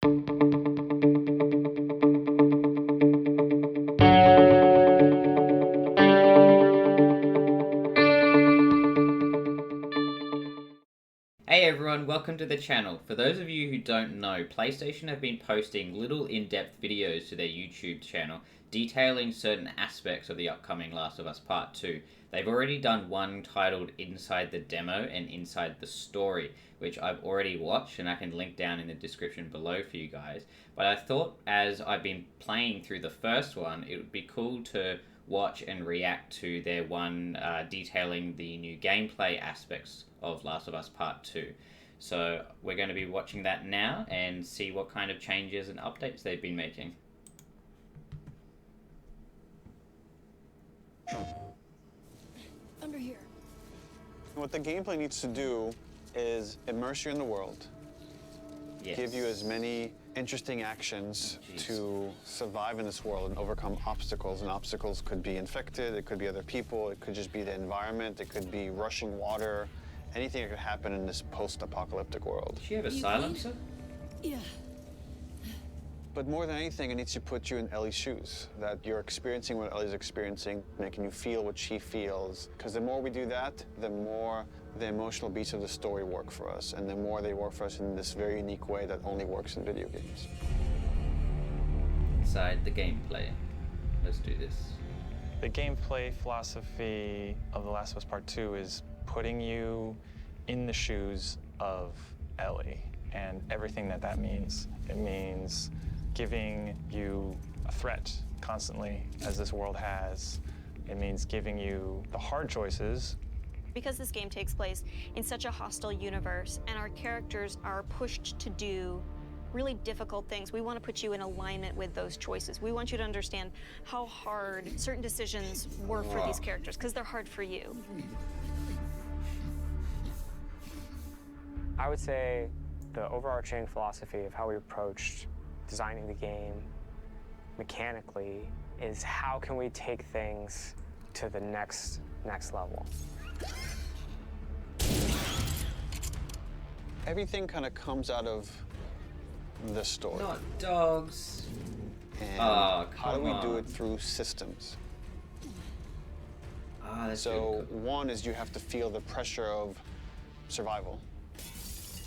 Hey everyone, welcome to the channel. For those of you who don't know, PlayStation have been posting little in-depth videos to their YouTube channel detailing certain aspects of the upcoming Last of Us Part 2. They've already done one titled Inside the Demo and Inside the Story, which I've already watched and I can link down in the description below for you guys. But I thought as I've been playing through the first one, it would be cool to watch and react to their one detailing the new gameplay aspects of Last of Us Part 2. So we're going to be watching that now and see what kind of changes and updates they've been making. Under here. What the gameplay needs to do is immerse you in the world, Yes. give you as many interesting actions to survive in this world and overcome obstacles. And obstacles could be infected, it could be other people, it could just be the environment, it could be rushing water, anything that could happen in this post-apocalyptic world. Does she have a You silencer? Yeah. But more than anything, it needs to put you in Ellie's shoes, that you're experiencing what Ellie's experiencing, making you feel what she feels. Because the more we do that, the more the emotional beats of the story work for us, and the more they work for us in this very unique way that only works in video games. Inside the gameplay. Let's do this. The gameplay philosophy of The Last of Us Part 2 is putting you in the shoes of Ellie and everything that that means. It means giving you a threat constantly, as this world has. It means giving you the hard choices. Because this game takes place in such a hostile universe and our characters are pushed to do really difficult things, we want to put you in alignment with those choices. We want you to understand how hard certain decisions were for these characters, because they're hard for you. I would say the overarching philosophy of how we approached designing the game mechanically is how can we take things to the next level. Everything kind of comes out of the story. Not dogs. And Oh, how do come we do on. it through systems? Ah, that's So really cool. one is you have to feel the pressure of survival.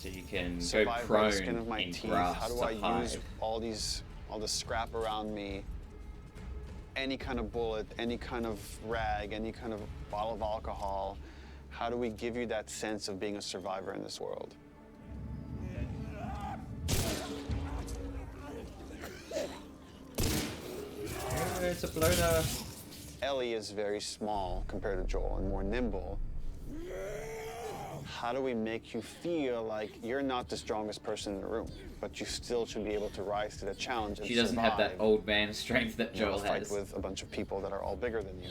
So you can go Survive by prone the skin of my in teeth. grass How do to I hide. use all the scrap around me, any kind of bullet, any kind of rag, any kind of bottle of alcohol? How do we give you that sense of being a survivor in this world? Oh, it's a bloater. Ellie is very small compared to Joel and more nimble. How do we make you feel like you're not the strongest person in the room, but you still should be able to rise to the challenge and She doesn't have that survive, old man strength that you know, Joel fight has. with a bunch of people that are all bigger than you.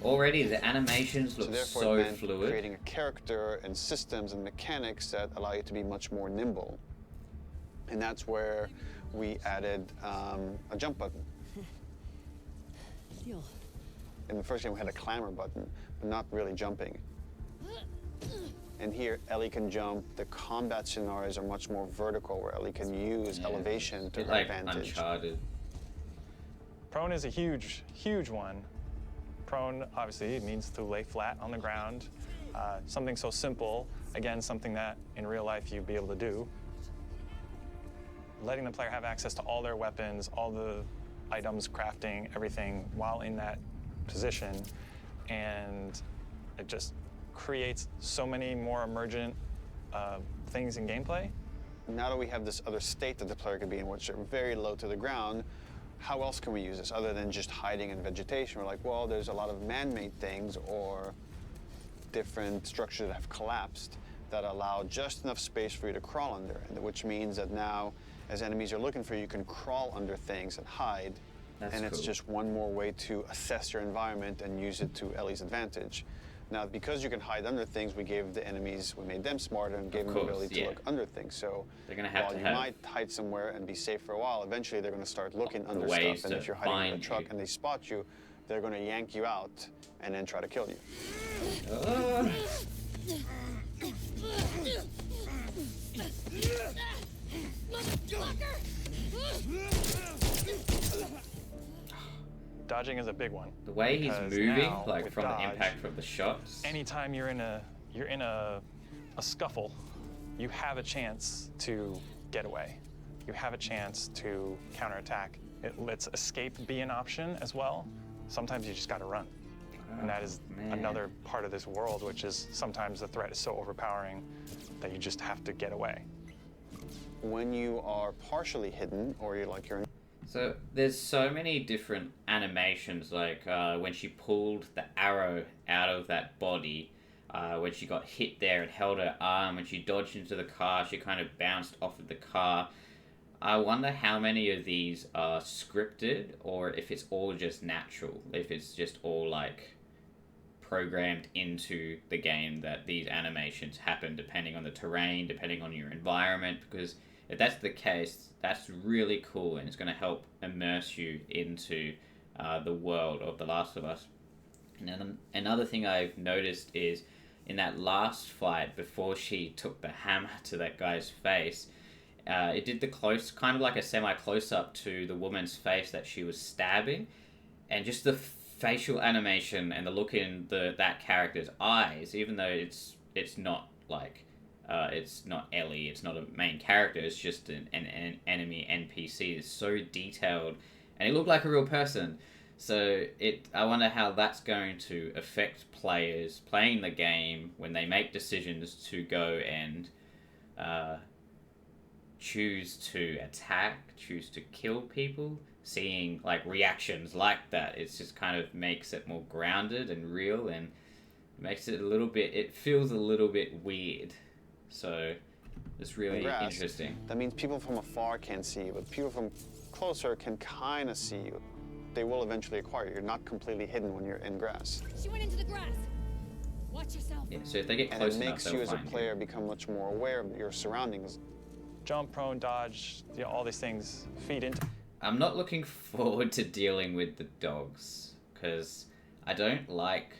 Already, the animations look So therefore, so it meant fluid. creating a character and systems and mechanics that allow you to be much more nimble. And that's where we added a jump button. Deal. In the first game, we had a clamber button, but not really jumping. And here, Ellie can jump. The combat scenarios are much more vertical, where Ellie can use Yeah. elevation to Bit her like advantage. Uncharted. Prone is a huge, huge one. Prone, obviously, it means to lay flat on the ground. Something so simple, again, something that in real life you'd be able to do. Letting the player have access to all their weapons, all the items, crafting, everything while in that position. And it just creates so many more emergent things in gameplay. Now that we have this other state that the player could be in, which are very low to the ground, how else can we use this other than just hiding in vegetation? We're like, well, there's a lot of man-made things or different structures that have collapsed that allow just enough space for you to crawl under, which means that now, as enemies are looking for you, you can crawl under things and hide. That's and it's cool. just one more way to assess your environment and use it to Ellie's advantage. Now, because you can hide under things, we gave the enemies, we made them smarter and gave them the course, ability to yeah. look under things. So They're gonna have while to you have might hide somewhere and be safe for a while, eventually they're going to start looking under ways stuff. And to if you're hiding in find a truck you. and they spot you, they're going to yank you out and then try to kill you. Ah. Dodging is a big one. The way he's because moving, now, like with from the dodge, impact from the shots. anytime you're in a scuffle, you have a chance to get away. You have a chance to counterattack. It lets escape be an option as well. Sometimes you just got to run. And that is another part of this world, which is sometimes the threat is so overpowering that you just have to get away. When you are partially hidden, or you're in So there's so many different animations, like when she pulled the arrow out of that body, when she got hit there and held her arm, when she dodged into the car, she kind of bounced off of the car. I wonder how many of these are scripted, or if it's all just natural, if it's just all like programmed into the game that these animations happen depending on the terrain, depending on your environment, because if that's the case, that's really cool and it's going to help immerse you into the world of The Last of Us. And then another thing I've noticed is in that last fight, before she took the hammer to that guy's face, it did the kind of like a semi-close-up to the woman's face that she was stabbing, and just the facial animation and the look in that character's eyes, even though it's not like it's not Ellie, it's not a main character, it's just an enemy NPC. It's so detailed, and it looked like a real person. So I wonder how that's going to affect players playing the game when they make decisions to go and choose to attack, choose to kill people. Seeing like reactions like that, it just kind of makes it more grounded and real, and makes it it feels a little bit weird. So it's really interesting. That means people from afar can't see you, but people from closer can kind of see you. They will eventually acquire you. You're not completely hidden when you're in grass. She went into the grass. Watch yourself. Yeah, so if they get And close it enough, makes they'll you as a find player become much more aware of your surroundings. Jump, prone, dodge, all these things feed into. I'm not looking forward to dealing with the dogs, because I don't like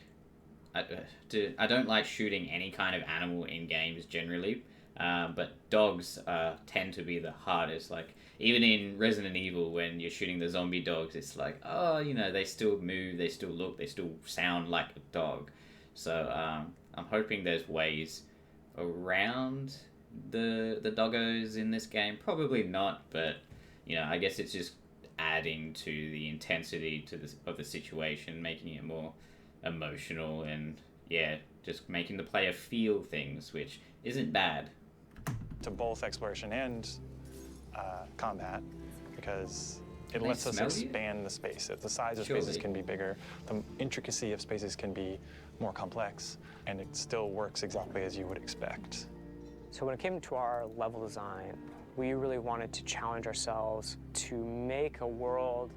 shooting any kind of animal in games generally, but dogs tend to be the hardest. Like even in Resident Evil, when you're shooting the zombie dogs, it's like, oh, they still move, they still look, they still sound like a dog. So I'm hoping there's ways around the doggos in this game. Probably not, but I guess it's just adding to the intensity of the situation, making it more emotional, and just making the player feel things, which isn't bad. To both exploration and combat, because it Can lets they us smell you? expand the space. The size of Surely. spaces can be bigger, the intricacy of spaces can be more complex, and it still works exactly as you would expect. So when it came to our level design, we really wanted to challenge ourselves to make a world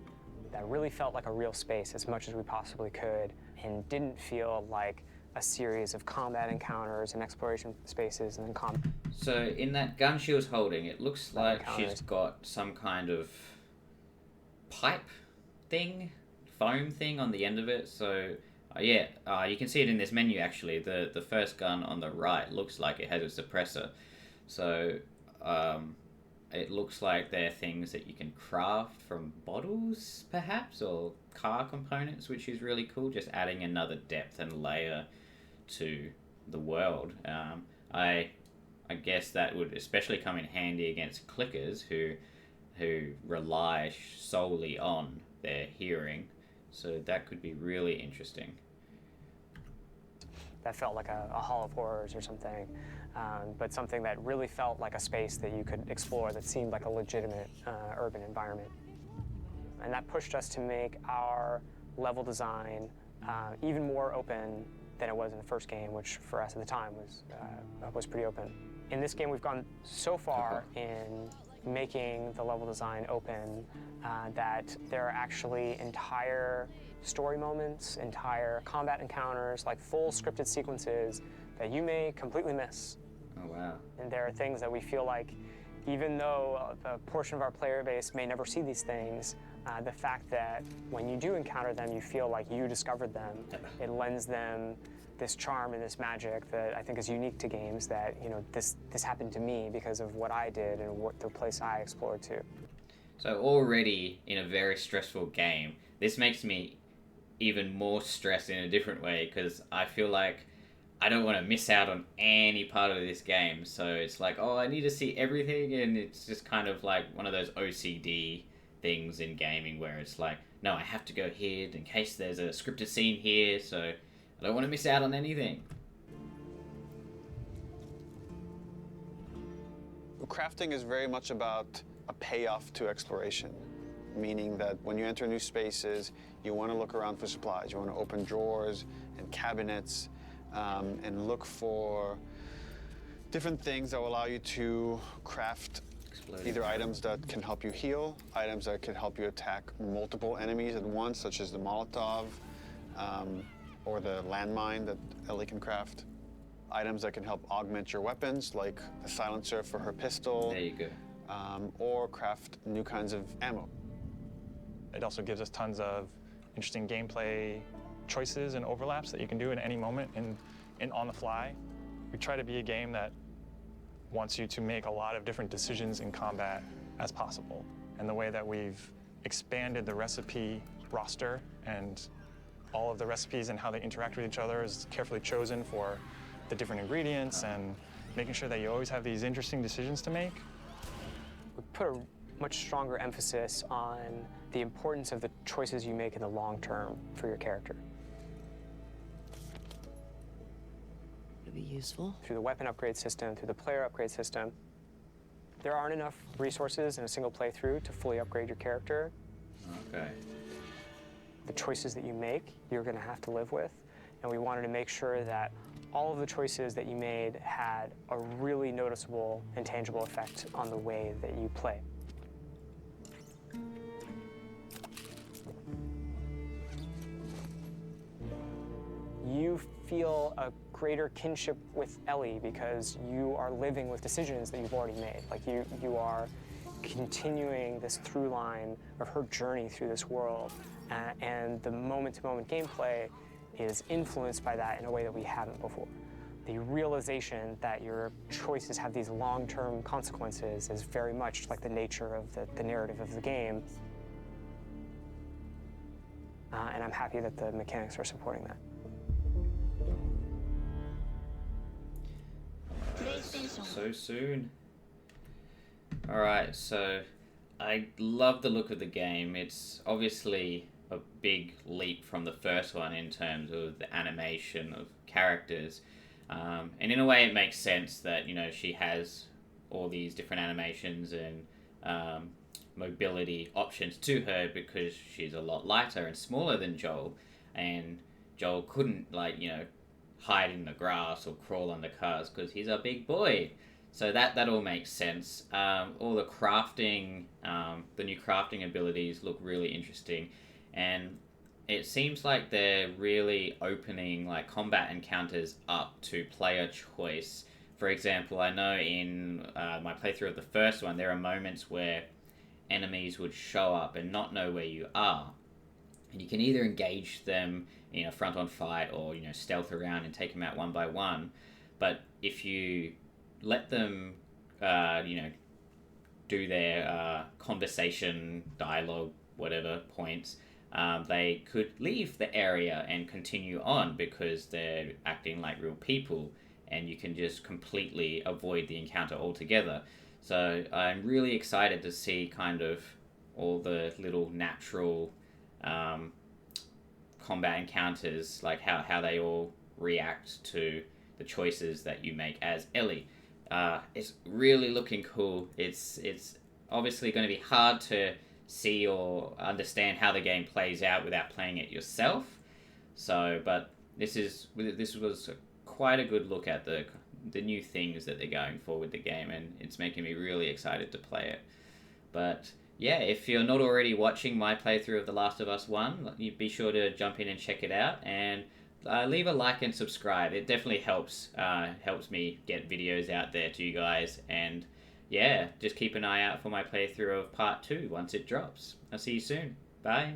that really felt like a real space as much as we possibly could, and didn't feel like a series of combat encounters and exploration spaces and then combat. So in that gun she was holding, it looks like encounters. she's got some kind of pipe thing, foam thing on the end of it. So you can see it in this menu actually. The first gun on the right looks like it has a suppressor. So it looks like they're things that you can craft from bottles, perhaps, or car components, which is really cool, just adding another depth and layer to the world. I guess that would especially come in handy against clickers who rely solely on their hearing, so that could be really interesting. That felt like a Hall of Horrors or something, but something that really felt like a space that you could explore that seemed like a legitimate urban environment. And that pushed us to make our level design even more open than it was in the first game, which for us at the time was pretty open. In this game, we've gone so far in making the level design open that there are actually entire story moments, entire combat encounters, like full scripted sequences that you may completely miss. Oh wow. And there are things that we feel like, even though a portion of our player base may never see these things, the fact that when you do encounter them, you feel like you discovered them, it lends them this charm and this magic that I think is unique to games, that, this happened to me because of what I did and what the place I explored to. So already in a very stressful game, this makes me even more stressed in a different way, because I feel like I don't want to miss out on any part of this game. So it's like, oh, I need to see everything, and it's just kind of like one of those OCD things in gaming where it's like, no, I have to go here in case there's a scripted scene here, so I don't want to miss out on anything. Crafting is very much about a payoff to exploration, meaning that when you enter new spaces, you want to look around for supplies. You want to open drawers and cabinets and look for different things that will allow you to craft either items that can help you heal, items that can help you attack multiple enemies at once, such as the Molotov or the landmine that Ellie can craft. Items that can help augment your weapons, like a silencer for her pistol. There you go. Or craft new kinds of ammo. It also gives us tons of interesting gameplay choices and overlaps that you can do at any moment and on the fly. We try to be a game that wants you to make a lot of different decisions in combat as possible. And the way that we've expanded the recipe roster and all of the recipes and how they interact with each other is carefully chosen for the different ingredients and making sure that you always have these interesting decisions to make. We put a much stronger emphasis on the importance of the choices you make in the long term for your character. It'd be useful. Through the weapon upgrade system, through the player upgrade system, there aren't enough resources in a single playthrough to fully upgrade your character. Okay. The choices that you make, you're going to have to live with. And we wanted to make sure that all of the choices that you made had a really noticeable and tangible effect on the way that you play. You feel a greater kinship with Ellie because you are living with decisions that you've already made. Like you are continuing this through line of her journey through this world, and the moment-to-moment gameplay is influenced by that in a way that we haven't before. The realization that your choices have these long-term consequences is very much like the nature of the narrative of the game. And I'm happy that the mechanics are supporting that. So soon. Alright, so I love the look of the game. It's obviously a big leap from the first one in terms of the animation of characters. And in a way it makes sense that, you know, she has all these different animations and mobility options to her because she's a lot lighter and smaller than Joel. And Joel couldn't, like, you know, hide in the grass or crawl under cars because he's a big boy. So that all makes sense. All the crafting, the new crafting abilities look really interesting. And it seems like they're really opening like combat encounters up to player choice. For example, I know in my playthrough of the first one, there are moments where enemies would show up and not know where you are. And you can either engage them in a front-on fight or, you know, stealth around and take them out one by one. But if you let them, you know, do their conversation, dialogue, whatever points, they could leave the area and continue on because they're acting like real people, and you can just completely avoid the encounter altogether. So I'm really excited to see kind of all the little natural combat encounters, like how they all react to the choices that you make as Ellie. It's really looking cool. It's obviously going to be hard to see or understand how the game plays out without playing it yourself. So, but this was quite a good look at the new things that they're going for with the game, and it's making me really excited to play it. But yeah, if you're not already watching my playthrough of The Last of Us 1, you be sure to jump in and check it out, and leave a like and subscribe. It definitely helps me get videos out there to you guys. And yeah, just keep an eye out for my playthrough of part 2 once it drops. I'll see you soon. Bye.